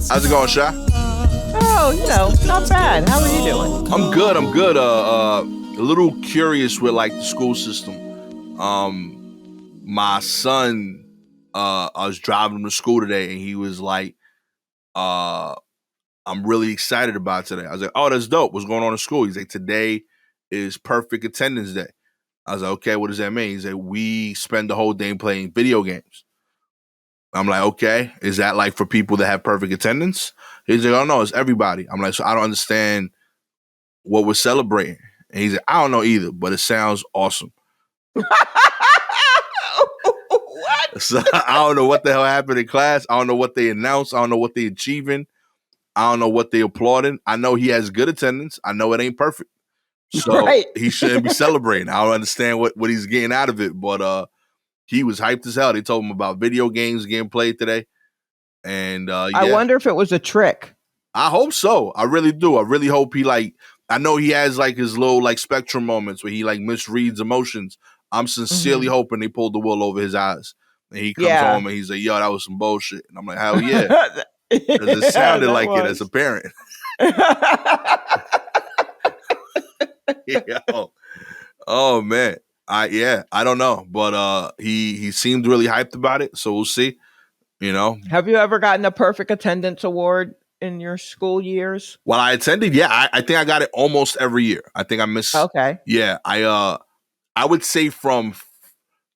How's it going, Sha? Oh, not bad. How are you doing? I'm good. A little curious with like the school system. My son, I was driving him to school today, and he was like, "I'm really excited about today." I was like, "Oh, that's dope. What's going on in school?" He's like, "Today is perfect attendance day." I was like, "Okay, what does that mean?" He's like, "We spend the whole day playing video games." I'm like, "Okay, is that like for people that have perfect attendance?" He's like, "Oh no, it's everybody." I'm like, "So I don't understand what we're celebrating." And he's like, "I don't know either, but it sounds awesome." What? So I don't know what the hell happened in class. I don't know what they announced. I don't know what they achieving. I don't know what they applauding. I know he has good attendance. I know it ain't perfect. So Right. he shouldn't be celebrating. I don't understand what he's getting out of it. But he was hyped as hell. They told him about video games getting played today. And I wonder if it was a trick. I hope so. I really do. I really hope he I know he has like his little like spectrum moments where he like misreads emotions. I'm sincerely hoping they pulled the wool over his eyes. And he comes home and he's like, "Yo, that was some bullshit." And I'm like, "Hell yeah." Because it sounded like it as a parent. Yo. Oh man. I don't know. But he seemed really hyped about it. So we'll see. Have you ever gotten a perfect attendance award in your school years? Well, I attended, yeah. I think I got it almost every year. I think I missed. Okay. Yeah. I would say from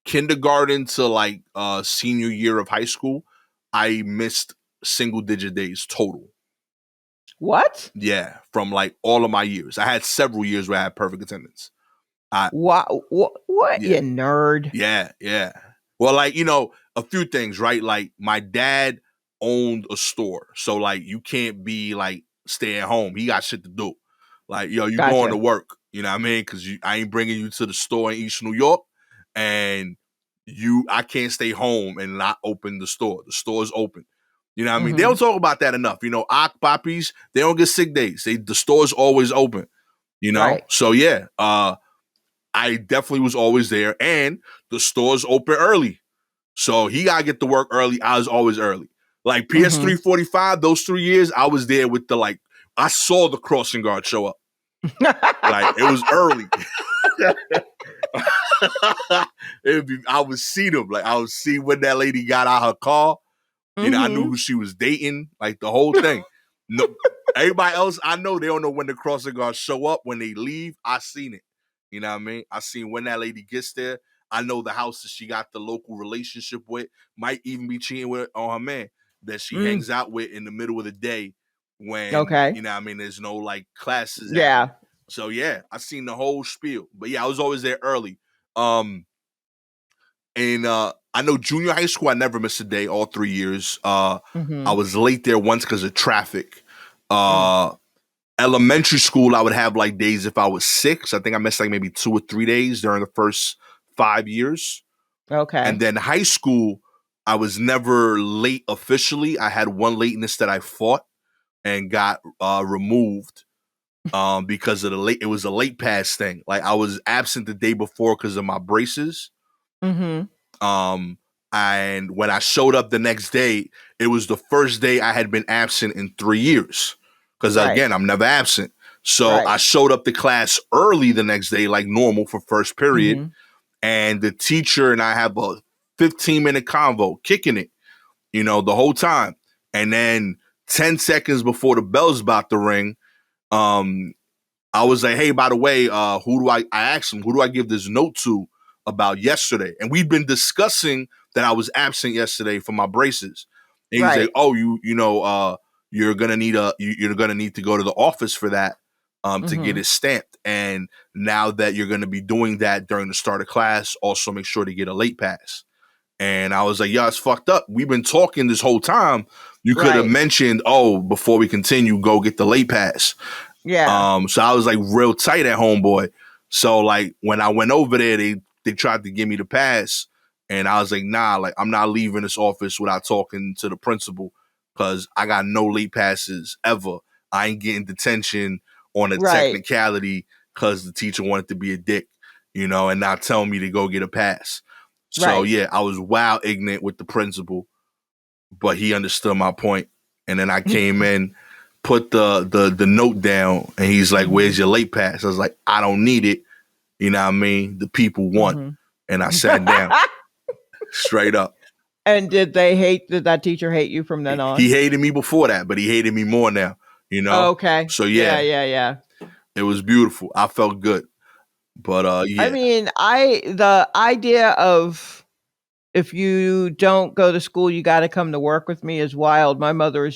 kindergarten to like senior year of high school, I missed single digit days total. What? Yeah, from like all of my years. I had several years where I had perfect attendance. What? Yeah. You nerd? Yeah. Well, like, a few things, right? Like my dad owned a store. So like you can't be like stay at home. He got shit to do. Like, yo, you Gotcha. going to work, you know what I mean? Because I ain't bringing you to the store in East New York, and I can't stay home and not open the store. The store's open. You know what I mean? They don't talk about that enough. Ak Poppies, they don't get sick days. The store's always open. Right. So yeah, I definitely was always there, and the store's open early. So he gotta get to work early. I was always early. Like PS3 45, those 3 years, I was there with I saw the crossing guard show up. Like it was early. I would see them. Like I would see when that lady got out her car. I knew who she was dating. Like the whole thing. No, everybody else I know, they don't know when the crossing guards show up. When they leave, I seen it. You know what I mean? I seen when that lady gets there. I know the house that she got the local relationship with, might even be cheating with on her man that she hangs out with in the middle of the day when, you know what I mean, there's no like classes. Yeah. So yeah, I seen the whole spiel. But yeah, I was always there early. And I know junior high school, I never missed a day all 3 years. I was late there once because of traffic. Elementary school, I would have like days if I was sick. So I think I missed like maybe 2 or 3 days during the first 5 years. Okay. And then high school, I was never late officially. I had one lateness that I fought and got removed because of it was a late pass thing. Like I was absent the day before because of my braces. And when I showed up the next day, it was the first day I had been absent in 3 years. Because again, I'm never absent. So I showed up to class early the next day, like normal for first period. And the teacher and I have a 15-minute convo, kicking it, the whole time. And then 10 seconds before the bell's about to ring, I was like, "Hey, by the way, I asked him, who do I give this note to about yesterday?" And we'd been discussing that I was absent yesterday for my braces. And he's like, "Oh, you're gonna need to go to the office for that to get it stamped. And now that you're gonna be doing that during the start of class, also make sure to get a late pass." And I was like, "Yeah, it's fucked up. We've been talking this whole time. You could have mentioned, before we continue, go get the late pass." Yeah. So I was like real tight at homeboy. So like when I went over there, they tried to give me the pass, and I was like, "Nah, like I'm not leaving this office without talking to the principal, because I got no late passes ever. I ain't getting detention on a technicality because the teacher wanted to be a dick, and not tell me to go get a pass." So yeah, I was wild ignorant with the principal, but he understood my point. And then I came in, put the note down, and he's like, "Where's your late pass?" I was like, "I don't need it." You know what I mean? The people won. And I sat down straight up. And did that teacher hate you from then on? He hated me before that, but he hated me more now, you know? Oh, okay. So yeah. It was beautiful. I felt good. But yeah. I mean, the idea of if you don't go to school, you got to come to work with me is wild. My mother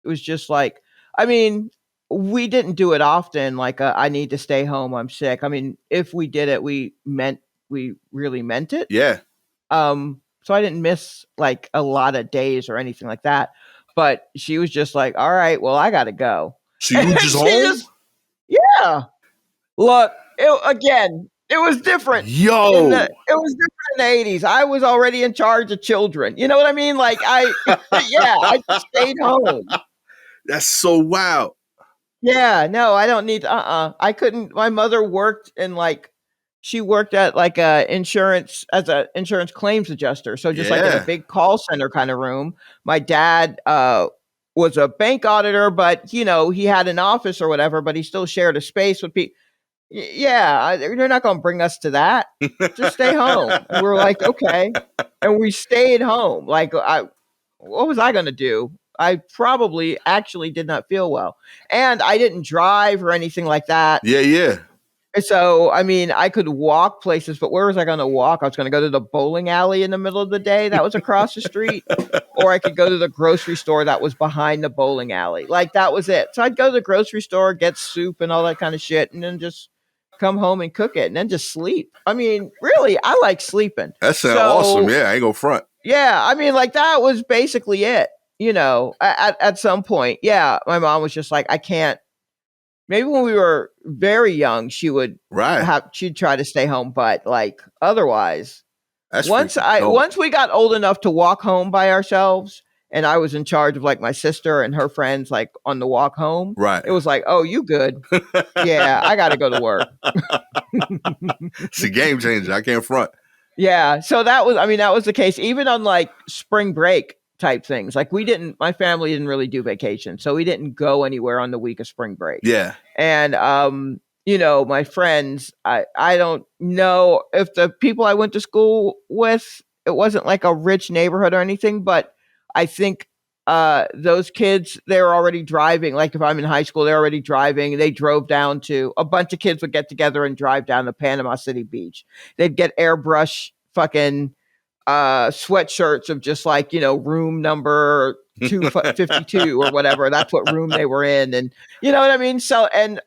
was just like, I mean, we didn't do it often. Like, I need to stay home. I'm sick. I mean, if we did it, we really meant it. Yeah. So I didn't miss like a lot of days or anything like that. But she was just like, all right, well, I got to go. So you were just home? Yeah. Look, it was different. Yo. It was different in the 80s. I was already in charge of children. You know what I mean? Like, I just stayed home. That's so wild. Yeah, no, I don't need, I couldn't, my mother worked in she worked at as an insurance claims adjuster. So just like in a big call center kind of room. My dad, was a bank auditor, but he had an office or whatever, but he still shared a space with people. Yeah, they're not going to bring us to that. Just stay home. And we're like, okay. And we stayed home. Like, what was I going to do? I probably actually did not feel well. And I didn't drive or anything like that. Yeah. So, I mean, I could walk places, but where was I going to walk? I was going to go to the bowling alley in the middle of the day that was across the street, or I could go to the grocery store that was behind the bowling alley. Like, that was it. So I'd go to the grocery store, get soup and all that kind of shit, and then just come home and cook it and then just sleep. I mean, really, I like sleeping. That sounds awesome. Yeah, I ain't gonna front. Yeah, I mean, like, that was basically it, at some point. Yeah, my mom was just like, I can't. Maybe when we were very young, she'd try to stay home, but like otherwise, once we got old enough to walk home by ourselves, and I was in charge of like my sister and her friends, like on the walk home, right? It was like, oh, you good? Yeah, I got to go to work. It's a game changer. I can't front. Yeah, so that was the case even on like spring break type things. Like my family didn't really do vacation, so we didn't go anywhere on the week of spring break. Yeah. And my friends, I don't know if the people I went to school with, it wasn't like a rich neighborhood or anything, but I think those kids, they were already driving. Like if I'm in high school, they're already driving. They drove down to, a bunch of kids would get together and drive down to Panama City Beach. They'd get airbrush fucking sweatshirts of just like, room number 252 or whatever. That's what room they were in. And you know what I mean? So, and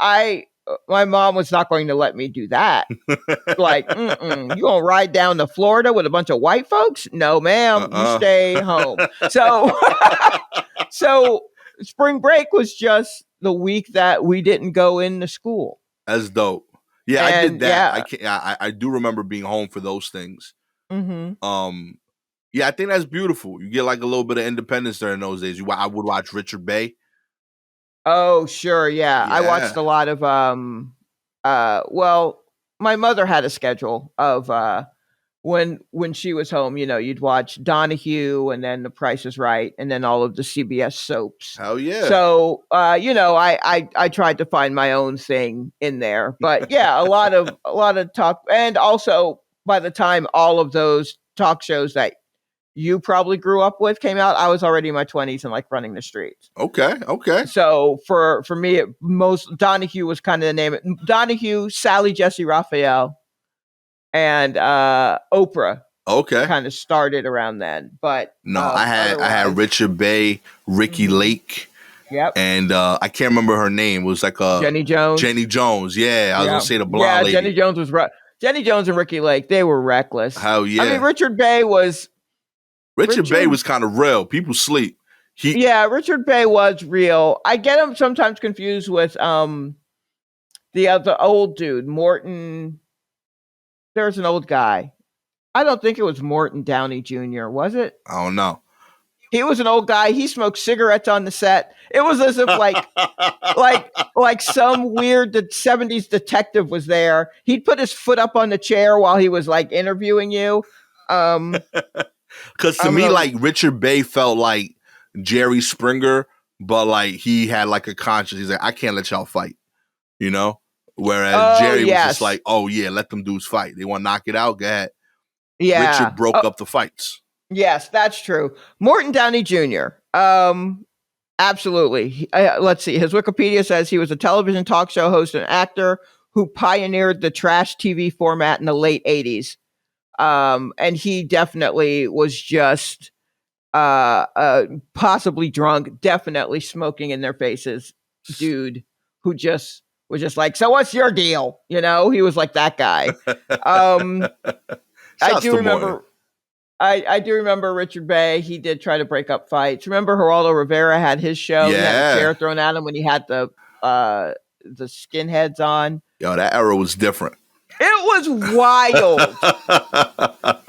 my mom was not going to let me do that. Like, you gonna ride down to Florida with a bunch of white folks? No, ma'am, you stay home. So spring break was just the week that we didn't go into school. That's dope. Yeah, I did that. Yeah. I do remember being home for those things. Mm-hmm. Yeah, I think that's beautiful. You get like a little bit of independence during those days. I would watch Richard Bay. Oh, sure, yeah. I watched a lot of my mother had a schedule of when she was home, you'd watch Donahue and then The Price is Right and then all of the CBS soaps. Hell yeah. So I tried to find my own thing in there. But yeah, a lot of talk, and also by the time all of those talk shows that you probably grew up with came out, I was already in my 20s and like running the streets. Okay. So for me, Donahue was kind of the name. Donahue, Sally Jesse Raphael, and Oprah. Okay. Kind of started around then. But no, I had Richard Bay, Ricky Lake. Yep. And I can't remember her name. It was like Jenny Jones. Jenny Jones. Yeah, I was gonna say the blonde lady. Jenny Jones was right. Jenny Jones and Ricky Lake, they were reckless. Hell yeah. I mean, Richard Bay was kind of real. People sleep. Richard Bay was real. I get him sometimes confused with the other old dude, Morton. There's an old guy. I don't think it was Morton Downey Jr., was it? I don't know. He was an old guy. He smoked cigarettes on the set. It was as if like some weird 70s detective was there. He'd put his foot up on the chair while he was like interviewing you. Because to me, like Richard Bay felt like Jerry Springer but like he had like a conscience. He's like, I can't let y'all fight, you know. Whereas Jerry was just like, oh yeah, let them dudes fight. They want to knock it out. Go ahead. Yeah. Richard broke up the fights. Yes, that's true. Morton Downey Jr. Absolutely. Let's see. His Wikipedia says he was a television talk show host and actor who pioneered the trash TV format in the late 80s. And he definitely was just possibly drunk, definitely smoking in their faces, dude who just was just like, so what's your deal? You know, he was like that guy. I do remember. I do remember Richard Bay. He did try to break up fights. Remember Geraldo Rivera had his show. Yeah. He had a chair thrown at him when he had the skinheads on. Yo, that era was different. It was wild.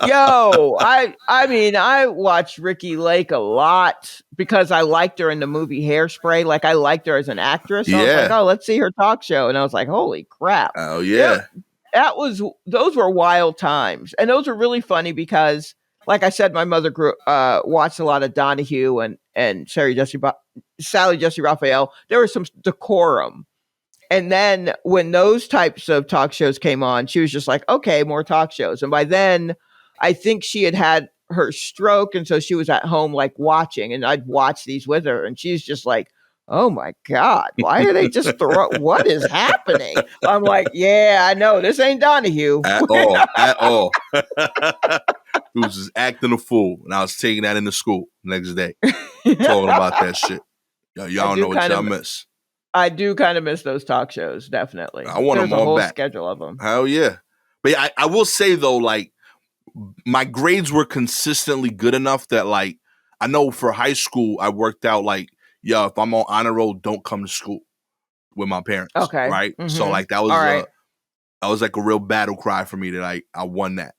Yo, I mean, I watched Ricki Lake a lot because I liked her in the movie Hairspray. Like, I liked her as an actress. So I was like, oh, let's see her talk show. And I was like, holy crap. Oh, yeah. Those were wild times. And those were really funny because, like I said, my mother watched a lot of Donahue and Sally Jesse Raphael. There was some decorum. And then when those types of talk shows came on, she was just like, okay, more talk shows. And by then, I think she had her stroke. And so she was at home, like watching, and I'd watch these with her. And she's just like, oh my God, why are they just what is happening? I'm like, yeah, I know. This ain't Donahue. At all. He was just acting a fool. And I was taking that into school next day. Talking about that shit. Yo, y'all know what y'all miss. I do kind of miss those talk shows, definitely. I want them all whole back. Schedule of them. Hell yeah. But yeah, I will say though, like, my grades were consistently good enough that, like, I know for high school, I worked out like, yo, if I'm on honor roll, don't come to school with my parents. Okay. Right. Mm-hmm. So like that was like a real battle cry for me that I won that.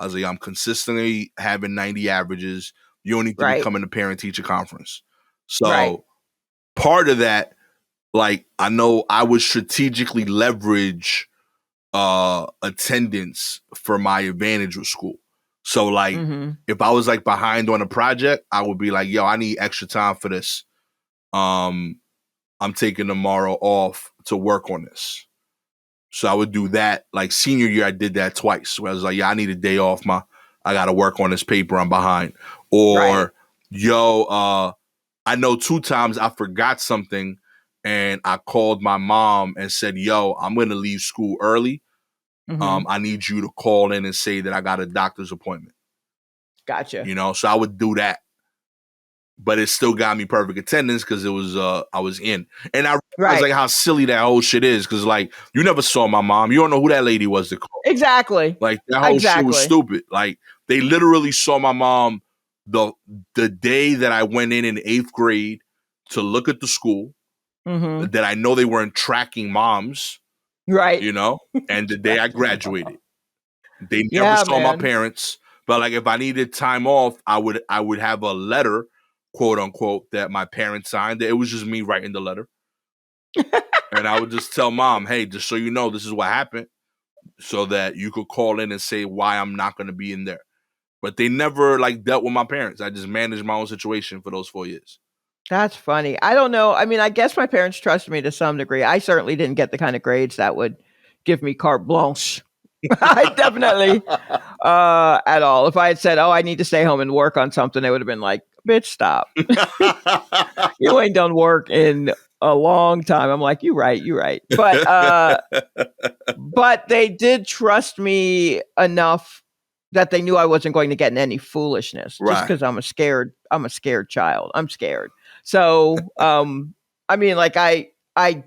I was like, I'm consistently having 90 averages. You don't need to be coming to parent teacher conference. So part of that, like, I know I would strategically leverage attendance for my advantage with school. So like if I was like behind on a project, I would be like, yo, I need extra time for this. I'm taking tomorrow off to work on this. So I would do that. Like senior year, I did that twice. Where I was like, yeah, I need a day off. I got to work on this paper. I'm behind. Or, I know 2 times I forgot something and I called my mom and said, yo, I'm going to leave school early. I need you to call in and say that I got a doctor's appointment. Gotcha. You know, so I would do that. But it still got me perfect attendance because it was I was in. And I realized like how silly that whole shit is because like you never saw my mom. You don't know who that lady was to call. Exactly. Like that whole shit was stupid. Like they literally saw my mom the day that I went in 8th grade to look at the school. That I know they weren't tracking moms. Right. You know? And the day I graduated. They never saw my parents. But like if I needed time off, I would have a letter, quote unquote, that my parents signed. It was just me writing the letter. And I would just tell mom, hey, just so you know, this is what happened. So that you could call in and say why I'm not going to be in there. But they never like dealt with my parents. I just managed my own situation for those 4 years. That's funny. I don't know. I mean, I guess my parents trusted me to some degree. I certainly didn't get the kind of grades that would give me carte blanche. I definitely at all. If I had said, oh, I need to stay home and work on something, they would have been like, bitch, stop. You ain't done work in a long time. I'm like, you're right. But they did trust me enough that they knew I wasn't going to get in any foolishness just because I'm a scared child. I'm scared. So, I mean, like I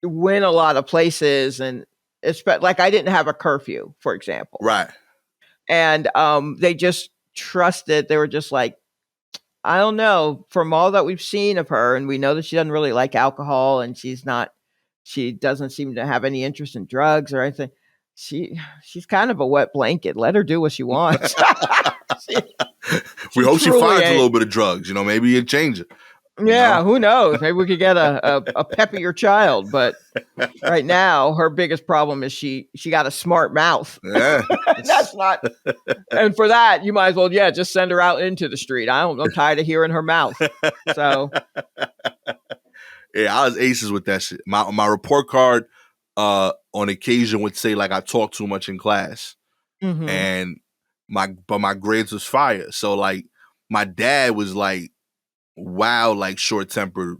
went a lot of places and like I didn't have a curfew, for example. Right. And they just trusted. They were just like, I don't know, from all that we've seen of her, and we know that she doesn't really like alcohol and she doesn't seem to have any interest in drugs or anything. She's kind of a wet blanket. Let her do what she wants. We hope she finds a little bit of drugs. You know, maybe you change it. Yeah, who knows? Maybe we could get a peppier child. But right now, her biggest problem is she got a smart mouth. Yeah, that's not. And for that, you might as well, just send her out into the street. I'm tired of hearing her mouth. So Yeah, I was aces with that shit. My report card on occasion would say like I talk too much in class. Mm-hmm. And my grades was fire. So like my dad was like like short tempered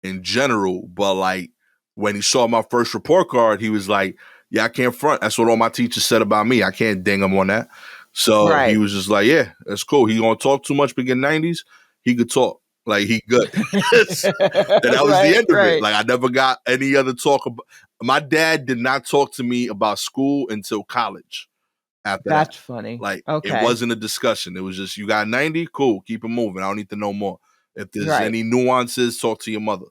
in general, but like when he saw my first report card, he was like, "Yeah, I can't front. That's what all my teachers said about me. I can't ding him on that." So he Right. was just like, "Yeah, that's cool. He gonna talk too much, but get 90s. He could talk. Like he good." And that was the end of it. Like I never got any other talk about. My dad did not talk to me about school until college. After that, That's funny. like it Okay. wasn't a discussion. It was just you got 90, cool, keep it moving. I don't need to know more. If there's Right. any nuances, talk to your mother.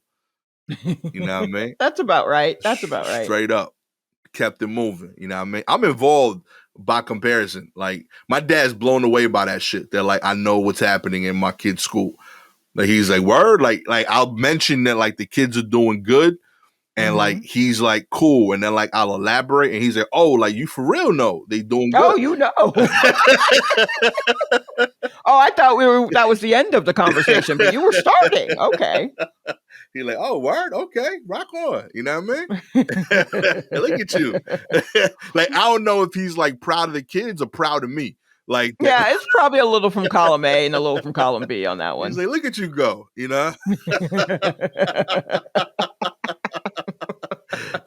You know what I mean? That's about right. That's about right. Straight up, kept it moving. You know what I mean? I'm involved by comparison. Like my dad's blown away by that shit. They're like, I know what's happening in my kid's school. Like he's like, word. Like I'll mention that like the kids are doing good. And like he's like cool, and then like I'll elaborate, and he's like, "Oh, like you for real? No, they doing good." Oh, you know. Oh, I thought that was the end of the conversation, but you were starting. Okay. He's like, "Oh, word, okay, rock on." You know what I mean? Look at you. Like I don't know if he's like proud of the kids or proud of me. Like, yeah, it's probably a little from column A and a little from column B on that one. He's like, "Look at you go," you know.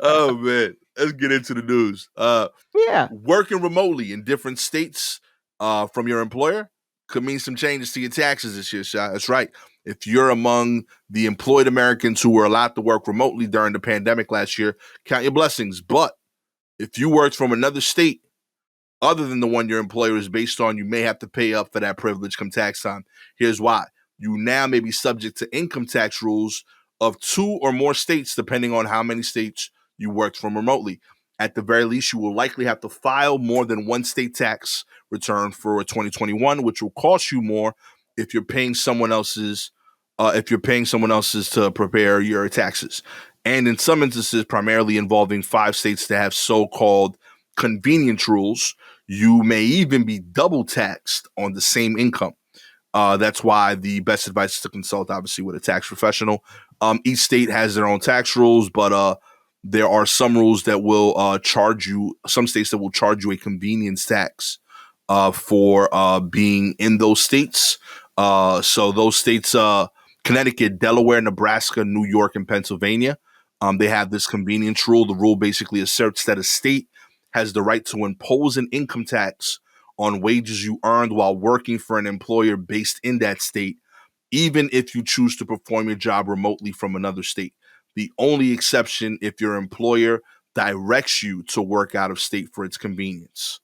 Oh man, let's get into the news. Yeah, working remotely in different states from your employer could mean some changes to your taxes this year, Shy. That's right. If you're among the employed Americans who were allowed to work remotely during the pandemic last year, count your blessings. But if you worked from another state other than the one your employer is based on, you may have to pay up for that privilege come tax time. Here's why. You now may be subject to income tax rules of 2 or more states, depending on how many states you worked from remotely. At the very least, you will likely have to file more than one state tax return for 2021, which will cost you more if you're paying someone else's to prepare your taxes. And in some instances, primarily involving 5 states that have so-called convenience rules, you may even be double taxed on the same income. That's why the best advice is to consult, obviously, with a tax professional. Each state has their own tax rules, but there are some rules that will charge you, some states that will charge you a convenience tax for being in those states. So those states, Connecticut, Delaware, Nebraska, New York, and Pennsylvania, they have this convenience rule. The rule basically asserts that a state has the right to impose an income tax on wages you earned while working for an employer based in that state, even if you choose to perform your job remotely from another state. The only exception if your employer directs you to work out of state for its convenience.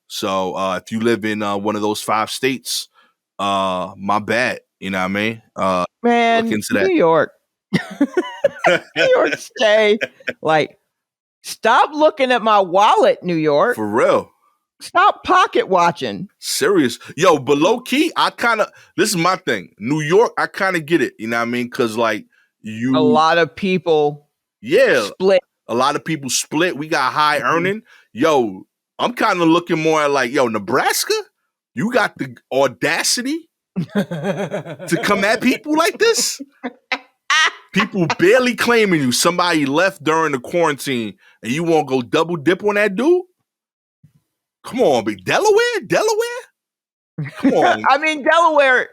So if you live in one of those 5 states, my bad. You know what I mean? man, look into that. New York, New York State. Like, stop looking at my wallet, New York. For real. Stop pocket watching. Serious. Yo, but low key, this is my thing. New York, I kind of get it. You know what I mean? Because like a lot of people split. A lot of people split. We got high earning. Yo, I'm kind of looking more at like, yo, Nebraska, you got the audacity to come at people like this? People barely claiming you. Somebody left during the quarantine and you won't go double dip on that dude? Come on, big Delaware? Come on. I mean, Delaware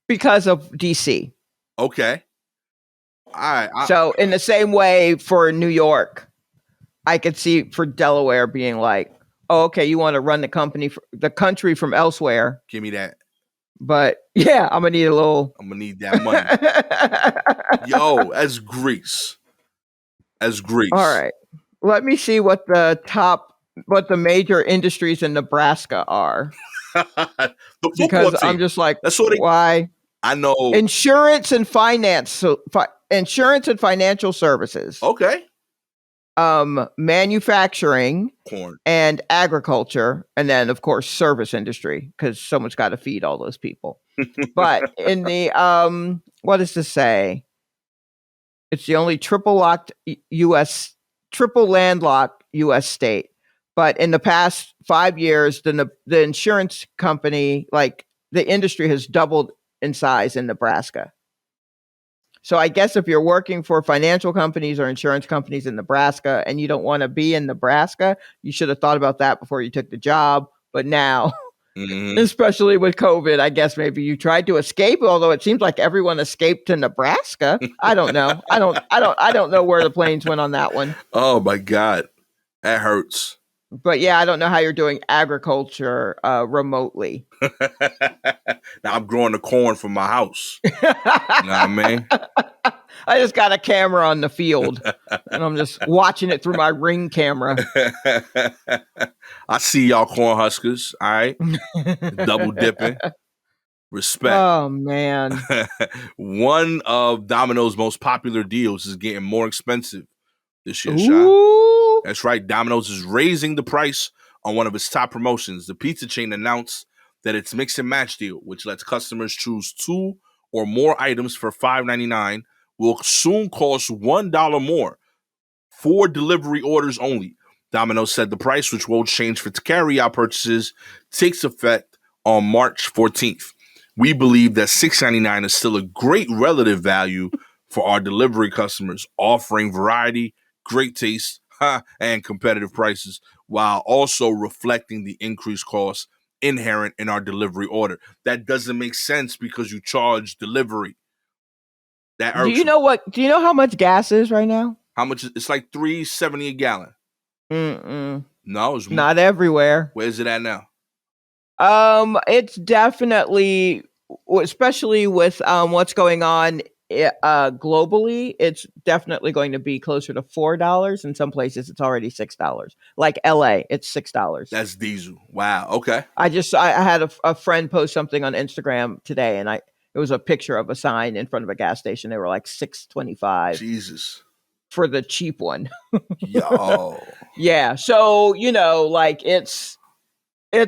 because of DC. Okay. All right. So in the same way for New York, I could see for Delaware being like, oh, okay, you want to run the country from elsewhere. Give me that. But yeah, I'm going to need that money. Yo, as Greece. All right. Let me see what the major industries in Nebraska are. Because I'm just like, why? I know. Insurance and finance. So insurance and financial services. Okay. Manufacturing, corn, and agriculture, and then of course service industry, because someone's got to feed all those people. But in the what does this say? It's the only triple landlocked U.S. state. But in the past 5 years, the insurance company, like the industry, has doubled in size in Nebraska. So I guess if you're working for financial companies or insurance companies in Nebraska and you don't want to be in Nebraska, you should have thought about that before you took the job. But now, especially with COVID, I guess maybe you tried to escape, although it seems like everyone escaped to Nebraska. I don't know. I don't know where the planes went on that one. Oh my God. That hurts. But yeah, I don't know how you're doing agriculture remotely. Now I'm growing the corn from my house. You know what I mean? I just got a camera on the field and I'm just watching it through my Ring camera. I see y'all corn huskers. All right. Double dipping. Respect. Oh, man. One of Domino's most popular deals is getting more expensive this year, Ooh. That's right. Domino's is raising the price on one of its top promotions. The pizza chain announced that its mix and match deal, which lets customers choose 2 or more items for $5.99, will soon cost $1 more for delivery orders only. Domino's said the price, which won't change for carry-out purchases, takes effect on March 14th. We believe that $6.99 is still a great relative value for our delivery customers, offering variety, great taste, and competitive prices, while also reflecting the increased costs inherent in our delivery order. That doesn't make sense because you charge delivery. Do you know how much gas is right now? How much? It's like $3.70 a gallon. No, it's not everywhere. Where's it at now? It's definitely, especially with what's going on globally, it's definitely going to be closer to $4. In some places, it's already $6. Like LA, it's $6. That's diesel. Wow. Okay. I had a friend post something on Instagram today, and it was a picture of a sign in front of a gas station. They were like $6.25. Jesus. For the cheap one. Yo. Yeah. So, like it's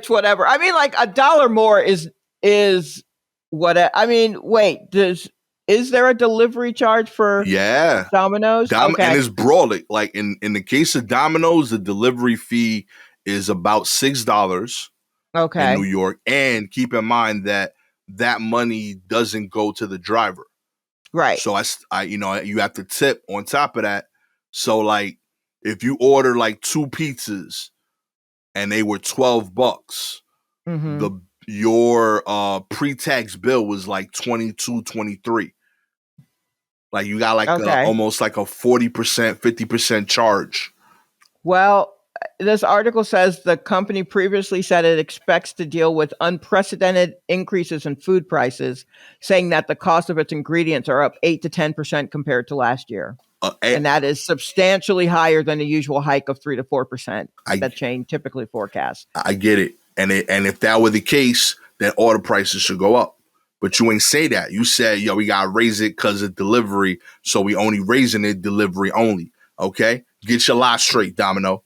whatever. I mean, like $1 more is what I mean, wait, is there a delivery charge for Domino's? Okay. And it's broad. Like in the case of Domino's, the delivery fee is about $6 in New York. And keep in mind that money doesn't go to the driver. Right. So you have to tip on top of that. So like if you order like 2 pizzas and they were $12, your pre-tax bill was like $22, $23. Like you got like almost like a 40%, 50% charge. Well, this article says the company previously said it expects to deal with unprecedented increases in food prices, saying that the cost of its ingredients are up 8 to 10% compared to last year. And that is substantially higher than the usual hike of 3 to 4% that chain typically forecasts. I get it. And if that were the case, then all the prices should go up. But you ain't say that. You said, we got to raise it because of delivery. So we only raising it delivery only. Okay? Get your lie straight, Domino.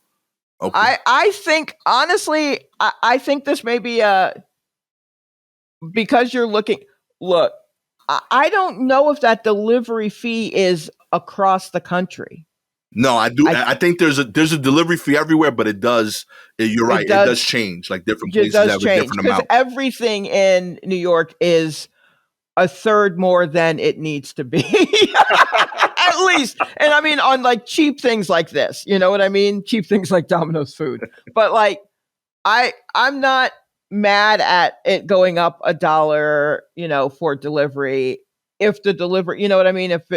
Okay. I think, honestly, I think this may be because you're look, I don't know if that delivery fee is across the country. No, I do. I think there's a delivery fee everywhere, but it does. You're right. It does change. Like different places have a different amount. Everything in New York is a third more than it needs to be. At least. And I mean, on like cheap things like this, you know what I mean? Cheap things like Domino's food. But like, I'm not mad at it going up $1, for delivery. If the delivery, you know what I mean? If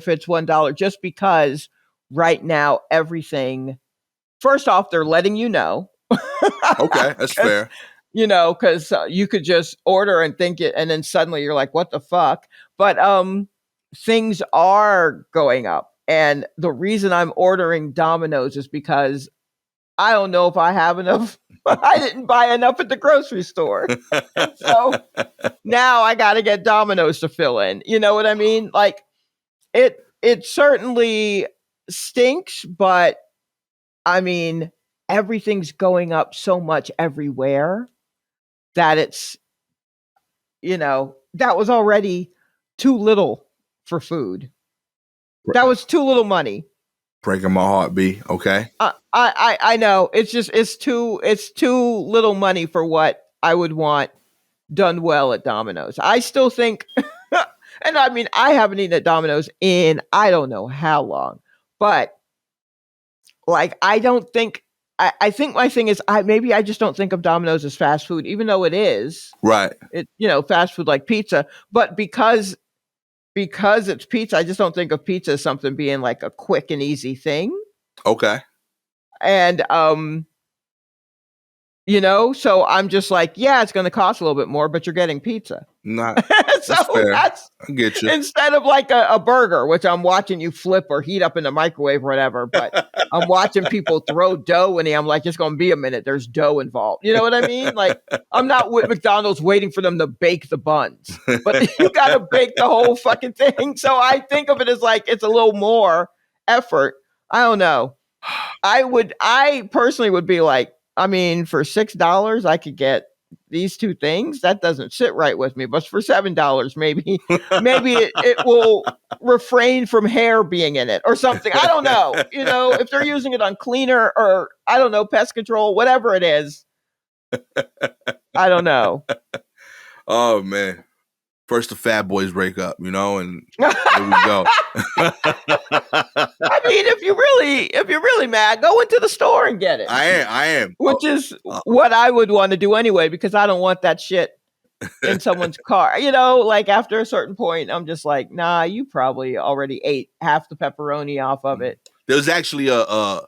it's $1, just because right now everything, first off, they're letting you know. Okay, that's fair. Because you could just order and think it, and then suddenly you're like, what the fuck? But things are going up. And the reason I'm ordering Domino's is because I don't know if I have enough. I didn't buy enough at the grocery store. So now I got to get Domino's to fill in. You know what I mean? Like it certainly stinks, but I mean, everything's going up so much everywhere that it's, that was already too little for food. That was too little money. Breaking my heart, B. Okay. I know. It's too little money for what I would want done well at Domino's. I still think And I mean, I haven't eaten at Domino's in I don't know how long, but like I don't think I think my thing is maybe I just don't think of Domino's as fast food, even though it is. Right. It fast food like pizza, but because it's pizza, I just don't think of pizza as something being like a quick and easy thing. Okay. And so I'm just like, yeah, it's going to cost a little bit more, but you're getting pizza. Not So that's fair. that's I get you. instead of like a burger, which I'm watching you flip or heat up in the microwave or whatever, but I'm watching people throw dough in it. I'm like, it's going to be a minute. There's dough involved. You know what I mean? Like, I'm not with McDonald's waiting for them to bake the buns, but you got to bake the whole fucking thing. So I think of it as like, it's a little more effort. I don't know. I personally would be like, I mean, for $6, I could get these two things. That doesn't sit right with me. But for $7, maybe it will refrain from hair being in it or something. I don't know. If they're using it on cleaner or I don't know, pest control, whatever it is. I don't know. Oh man. First the Fat Boys break up, and there we go. I mean, if you're really mad, go into the store and get it. I am. Which is what I would want to do anyway, because I don't want that shit in someone's car. Like after a certain point, I'm just like, nah, you probably already ate half the pepperoni off of it. There's actually a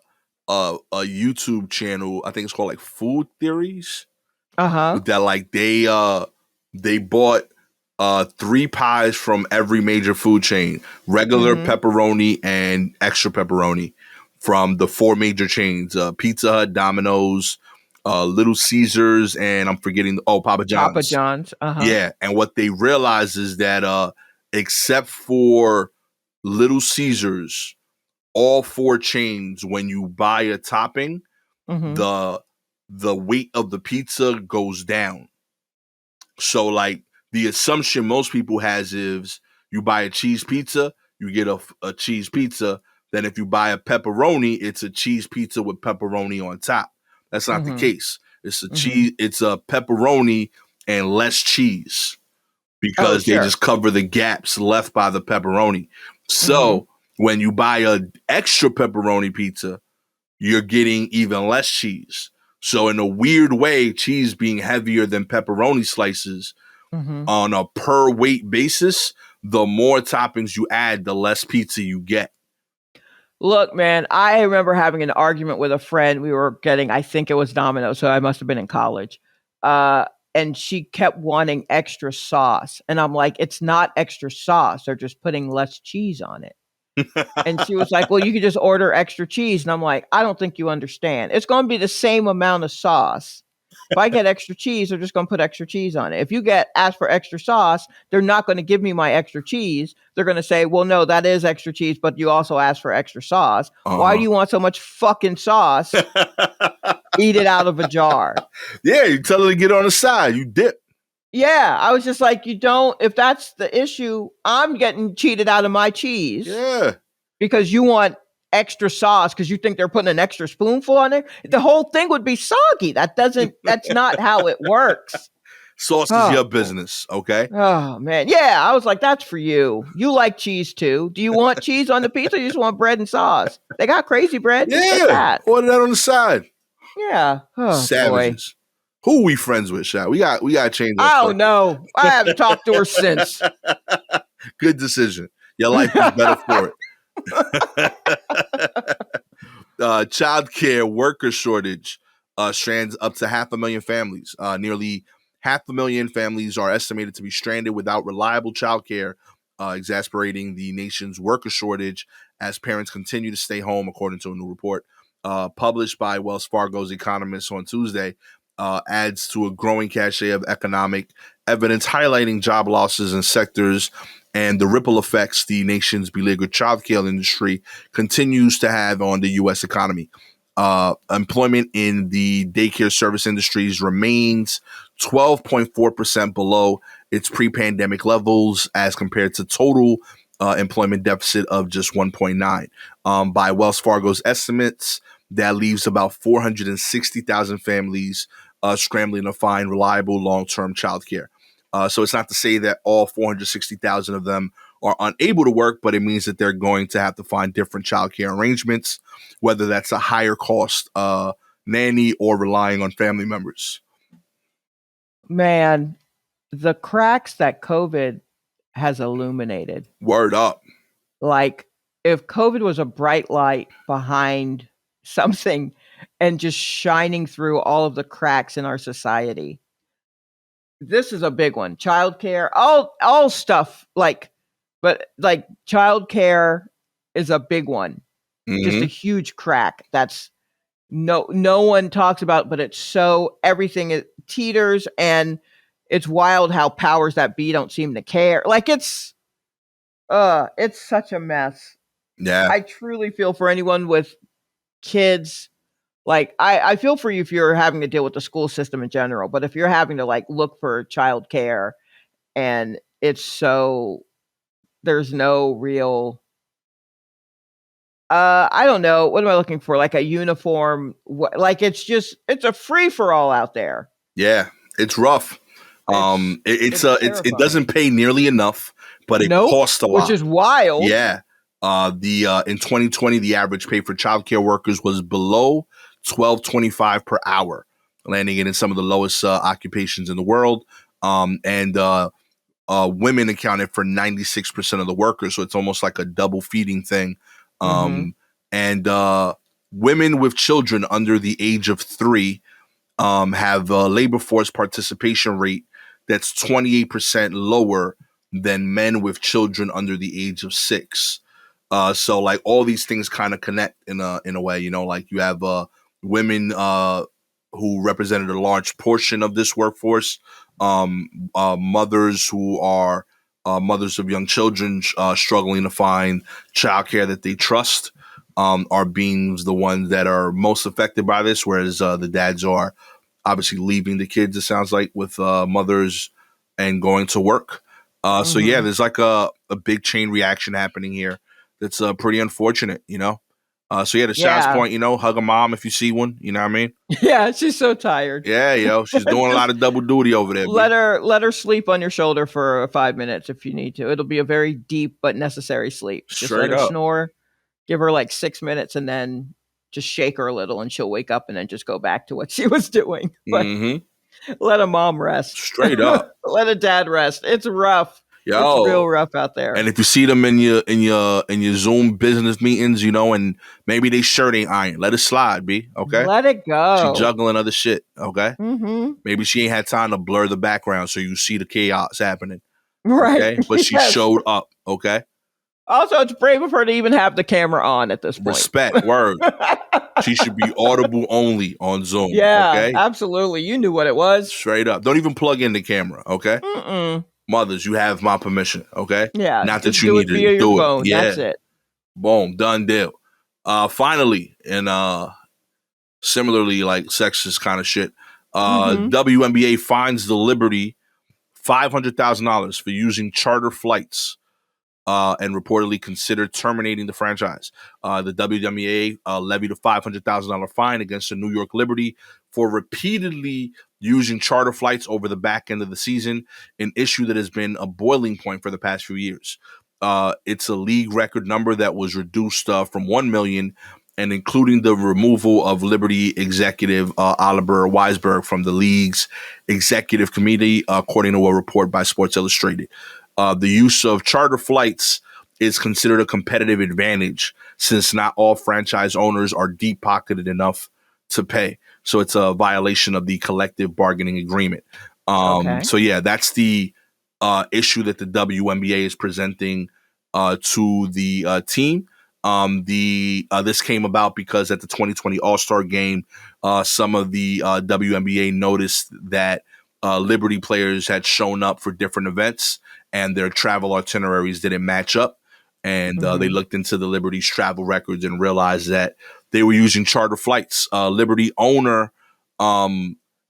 YouTube channel, I think it's called like Food Theories. That like they bought 3 pies from every major food chain, regular pepperoni and extra pepperoni from the 4 major chains, Pizza Hut, Domino's, Little Caesars, and I'm forgetting, Papa John's. Papa John's, Yeah, and what they realize is that except for Little Caesars, all 4 chains, when you buy a topping, the weight of the pizza goes down. So like, the assumption most people has is you buy a cheese pizza, you get a cheese pizza. Then if you buy a pepperoni, it's a cheese pizza with pepperoni on top. That's not the case. It's a cheese. It's a pepperoni and less cheese because they just cover the gaps left by the pepperoni. So when you buy an extra pepperoni pizza, you're getting even less cheese. So in a weird way, cheese being heavier than pepperoni slices, on a per weight basis, the more toppings you add, the less pizza you get. Look, man, I remember having an argument with a friend. We were getting, I think it was Domino's, so I must have been in college. And she kept wanting extra sauce. And I'm like, it's not extra sauce. They're just putting less cheese on it. And she was like, well, you could just order extra cheese. And I'm like, I don't think you understand. It's going to be the same amount of sauce. If I get extra cheese, they're just going to put extra cheese on it. If you ask for extra sauce, they're not going to give me my extra cheese. They're going to say, well, no, that is extra cheese, but you also asked for extra sauce. Why do you want so much fucking sauce? Eat it out of a jar. Yeah, you tell her to get on the side. You dip. Yeah, I was just like, if that's the issue, I'm getting cheated out of my cheese. Yeah. Because you want extra sauce because you think they're putting an extra spoonful on there. The whole thing would be soggy. That's not how it works. Sauce is your business, okay? Oh, man. Yeah, I was like, that's for you. You like cheese, too. Do you want cheese on the pizza or you just want bread and sauce? They got crazy bread. Yeah, order that on the side. Yeah. Oh, savages. Boy. Who are we friends with, Shaq? We got to change that. I don't know. I haven't talked to her since. Good decision. Your life is better for it. Child care worker shortage strands up to 500,000 families. Nearly 500,000 families are estimated to be stranded without reliable child care, exacerbating the nation's worker shortage as parents continue to stay home, according to a new report published by Wells Fargo's economists on Tuesday. Adds to a growing cachet of economic evidence highlighting job losses in sectors and the ripple effects the nation's beleaguered childcare industry continues to have on the U.S. economy. Employment in the daycare service industries remains 12.4% below its pre-pandemic levels as compared to total employment deficit of just 1.9. By Wells Fargo's estimates, that leaves about 460,000 families scrambling to find reliable long-term childcare. So it's not to say that all 460,000 of them are unable to work, but it means that they're going to have to find different childcare arrangements, whether that's a higher cost nanny or relying on family members. Man, the cracks that COVID has illuminated. Word up. Like, if COVID was a bright light behind something and just shining through all of the cracks in our society, this is a big one. Childcare, all stuff but childcare is a big one. Just a huge crack that's no one talks about, but it's so everything it teeters, and it's wild how powers that be don't seem to care. Like, it's such a mess. Yeah. I truly feel for anyone with kids. Like, I feel for you if you're having to deal with the school system in general, but if you're having to look for childcare and there's no real, I don't know, what am I looking for? Like a uniform, it's a free for all out there. Yeah, it's rough. It doesn't pay nearly enough, but it costs a lot, which is wild. Yeah. In 2020, the average pay for childcare workers was below $12.25 per hour, landing it in some of the lowest occupations in the world. And women accounted for 96% of the workers, so it's almost like a double feeding thing. And women with children under the age of 3 have a labor force participation rate that's 28% lower than men with children under the age of 6. So like all these things kind of connect in a way, you know, like you have women who represented a large portion of this workforce, mothers who are mothers of young children struggling to find childcare that they trust, are being the ones that are most affected by this, whereas the dads are obviously leaving the kids, it sounds like, with mothers and going to work. So yeah, there's like a big chain reaction happening here. That's pretty unfortunate, you know? So yeah, to Shad's point, you know, hug a mom if you see one, you know what I mean? Yeah, she's so tired. Yeah, yo, she's doing a lot of double duty over there. Let her sleep on your shoulder for 5 minutes if you need to. It'll be a very deep but necessary sleep. Just let her snore, give her like 6 minutes, and then just shake her a little, and she'll wake up and then just go back to what she was doing. But let a mom rest. Straight up. Let a dad rest. It's rough. Yo, it's real rough out there. And if you see them in your Zoom business meetings, you know, and maybe they shirt ain't iron, let it slide, B. Okay, let it go. She juggling other shit. Okay, maybe she ain't had time to blur the background so you see the chaos happening. Right, okay? But she showed up. Okay. Also, it's brave of her to even have the camera on at this point. Respect, word. She should be audible only on Zoom. Yeah, okay? Absolutely. You knew what it was. Straight up. Don't even plug in the camera. Okay. Mothers, you have my permission, okay? Yeah. Not that you need to do it. Yeah. That's it. Boom, done deal. Finally, and similarly, like sexist kind of shit, WNBA fines the Liberty $500,000 for using charter flights and reportedly considered terminating the franchise. The WNBA levied a $500,000 fine against the New York Liberty for repeatedly using charter flights over the back end of the season, an issue that has been a boiling point for the past few years. It's a league record number that was reduced from 1 million, and including the removal of Liberty executive Oliver Weisberg from the league's executive committee, according to a report by Sports Illustrated. The use of charter flights is considered a competitive advantage since not all franchise owners are deep-pocketed enough to pay. So it's a violation of the collective bargaining agreement. So yeah, that's the issue that the WNBA is presenting to the team. This came about because at the 2020 All-Star Game, some of the WNBA noticed that Liberty players had shown up for different events and their travel itineraries didn't match up. And they looked into the Liberty's travel records and realized that they were using charter flights. Liberty owner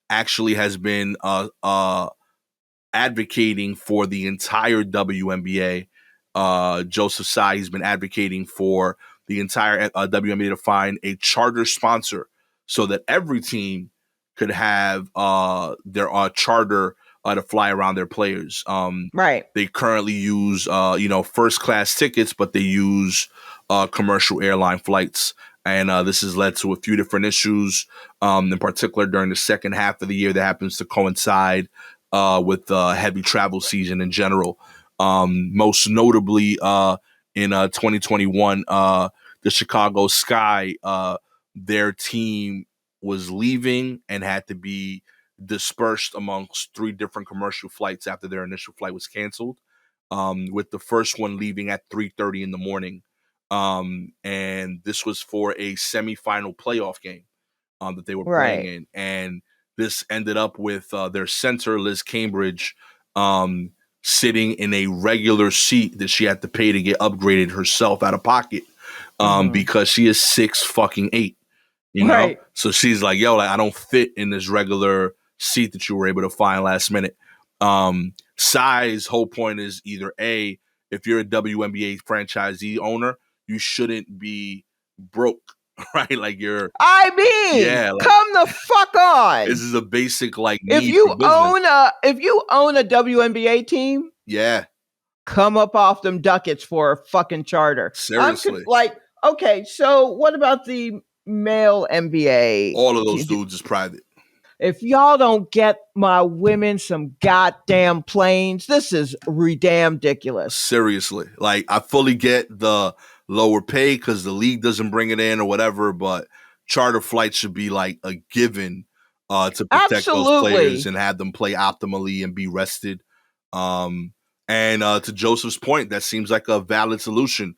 actually has been advocating for the entire WNBA. Joseph Tsai has been advocating for the entire WNBA to find a charter sponsor so that every team could have their charter to fly around their players. Right. They currently use, first class tickets, but they use commercial airline flights. And this has led to a few different issues, in particular during the second half of the year that happens to coincide with heavy travel season in general. Most notably in 2021, the Chicago Sky, their team was leaving and had to be dispersed amongst 3 different commercial flights after their initial flight was canceled, with the first one leaving at 3:30 in the morning. And this was for a semifinal playoff game that they were playing in. And this ended up with their center, Liz Cambridge, sitting in a regular seat that she had to pay to get upgraded herself out of pocket, because she is 6'8", you know? So she's like, yo, like, I don't fit in this regular seat that you were able to find last minute. Sai's whole point is either A, if you're a WNBA franchisee owner, you shouldn't be broke, right? Like come the fuck on. This is a basic need if you own a WNBA team, come up off them ducats for a fucking charter. Seriously. Okay, so what about the male NBA? All of those dudes is private. If y'all don't get my women some goddamn planes, this is damn ridiculous. Seriously. I fully get the lower pay because the league doesn't bring it in or whatever, but charter flights should be a given to protect those players and have them play optimally and be rested. And to Joseph's point, that seems like a valid solution.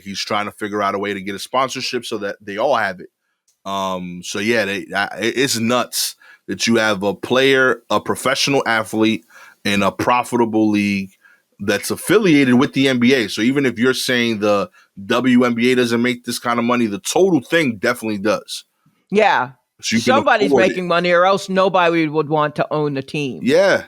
He's trying to figure out a way to get a sponsorship so that they all have it. It's nuts that you have a player, a professional athlete in a profitable league that's affiliated with the NBA. So even if you're saying the WNBA doesn't make this kind of money, the total thing definitely does. Yeah. So somebody's making money, or else nobody would want to own the team. Yeah.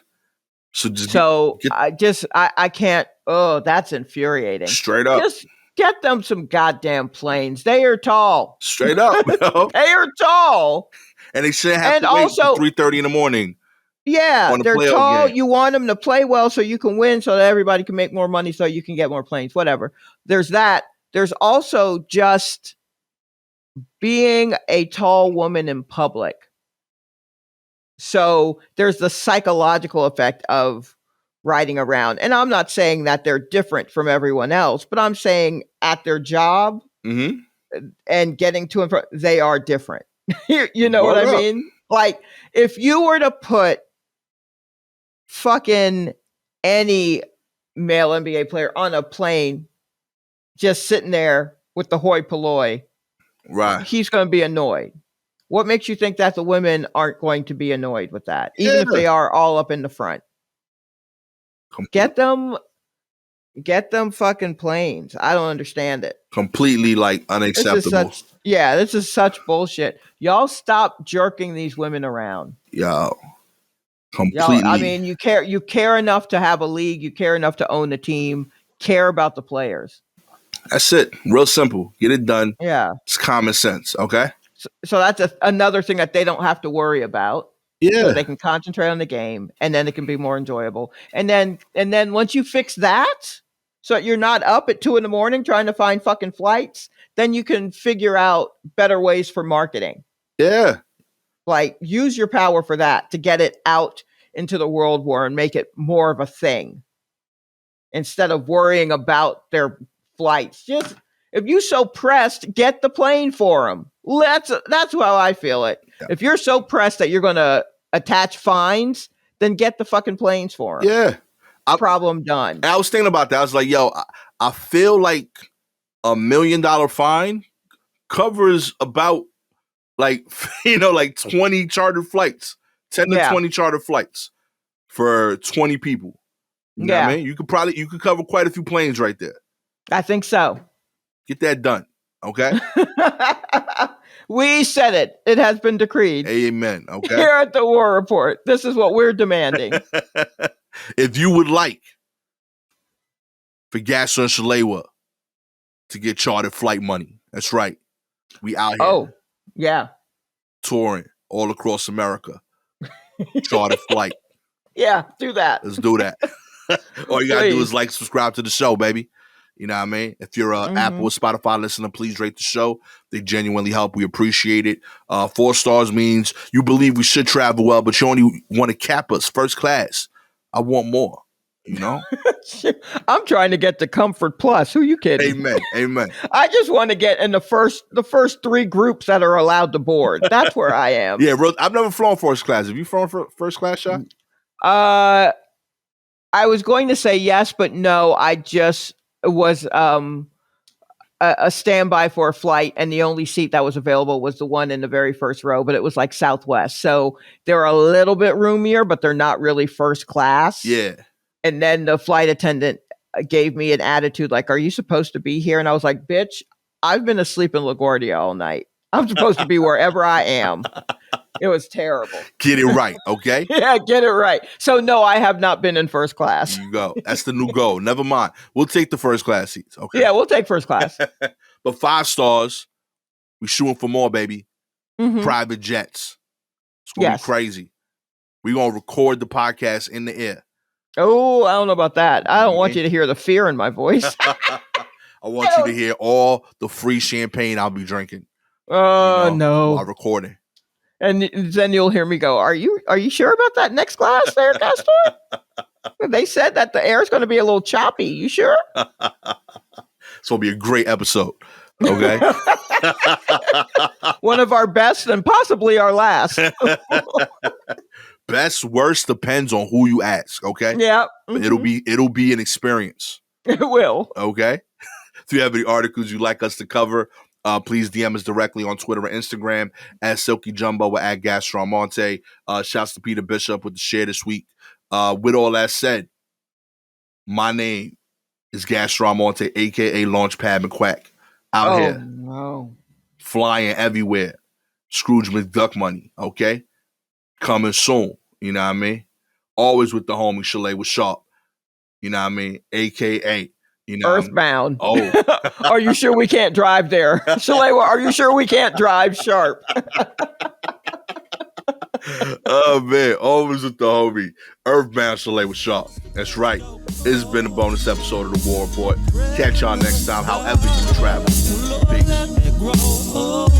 I can't. Oh, that's infuriating. Straight up. Just get them some goddamn planes. They are tall. Straight up. They are tall. And they shouldn't have to wait till 3:30 in the morning. Yeah, they're tall. Game. You want them to play well so you can win, so that everybody can make more money, so you can get more planes, whatever. There's that. There's also just being a tall woman in public. So there's the psychological effect of riding around. And I'm not saying that they're different from everyone else, but I'm saying at their job and getting to and from, they are different. You know what I mean? If you were to put fucking any male NBA player on a plane, just sitting there with the hoi polloi, right? He's going to be annoyed. What makes you think that the women aren't going to be annoyed with that, even if they are all up in the front? Get them fucking planes. I don't understand it. Completely unacceptable. This is such bullshit. Y'all stop jerking these women around. Yo. Completely. I mean, you care enough to have a league, you care enough to own a team, care about the players. That's it. Real simple. Get it done. Yeah. It's common sense, okay? So that's another thing that they don't have to worry about. Yeah. So they can concentrate on the game, and then it can be more enjoyable. And then once you fix that, so you're not up at 2 a.m. trying to find fucking flights, then you can figure out better ways for marketing. Yeah. Use your power for that to get it out into the world war and make it more of a thing. Instead of worrying about their flights. Just, if you're so pressed, get the plane for them. That's how I feel it. Yeah. If you're so pressed that you're going to attach fines, then get the fucking planes for them. Yeah. Problem done. I was thinking about that. I was like, yo, I feel like $1 million fine covers about 20 charter flights, 10 to 20 charter flights for 20 people. You know what I mean? You could cover quite a few planes right there. I think so. Get that done. Okay. We said it. It has been decreed. Amen. Okay. Here at the War Report, this is what we're demanding. If you would like for Gastor and Shalewa to get chartered flight money, that's right. We out here. Oh, yeah. Touring all across America. Chartered flight. Yeah, do that. Let's do that. All you gotta do is Please. like, subscribe to the show, baby. You know what I mean? If you're a Apple or Spotify listener, please rate the show. They genuinely help. We appreciate it. 4 stars means you believe we should travel well, but you only want to cap us first class. I want more. You know? I'm trying to get to Comfort Plus. Who you kidding? Amen. Amen. I just want to get in the first 3 groups that are allowed to board. That's where I am. Yeah, bro. I've never flown first class. Have you flown first class, Sha? I was going to say yes, but no. I just was a standby for a flight, and the only seat that was available was the one in the very first row, but it was like Southwest. So they're a little bit roomier, but they're not really first class. Yeah. And then the flight attendant gave me an attitude like, are you supposed to be here? And I was like, bitch, I've been asleep in LaGuardia all night. I'm supposed to be wherever I am. It was terrible. Get it right, okay? Yeah, get it right. So, no, I have not been in first class. There you go. That's the new goal. Never mind. We'll take the first class seats, okay? Yeah, we'll take first class. But 5 stars, we shooting for more, baby. Private jets. It's going to be crazy. We're going to record the podcast in the air. Oh, I don't know about that. I don't want you to hear the fear in my voice. I want you to hear all the free champagne I'll be drinking. Oh, no. While recording. And then you'll hear me go, are you sure about that next class there, Gastor? They said that the air is going to be a little choppy. You sure? It's going to be a great episode. Okay. One of our best and possibly our last. Best, worst depends on who you ask. Okay. Yeah. It'll be an experience. It will. Okay. If you have any articles you'd like us to cover, please DM us directly on Twitter and Instagram at Silky Jumbo or at Gastor Almonte. Shouts to Peter Bishop with the share this week. With all that said, my name is Gastor Almonte, a.k.a. Launchpad McQuack. Out here. No. Flying everywhere. Scrooge McDuck money, okay? Coming soon, you know what I mean? Always with the homie Shalewa Sharpe, you know what I mean? A.k.a. You know, Earthbound. Oh. Are you sure we can't drive there? Shalewa, are you sure we can't drive Sharpe? Oh, man. Always with the homie. Earthbound Shalewa Sharpe. That's right. It's been a bonus episode of The War Report. Catch y'all next time, however you travel. Peace.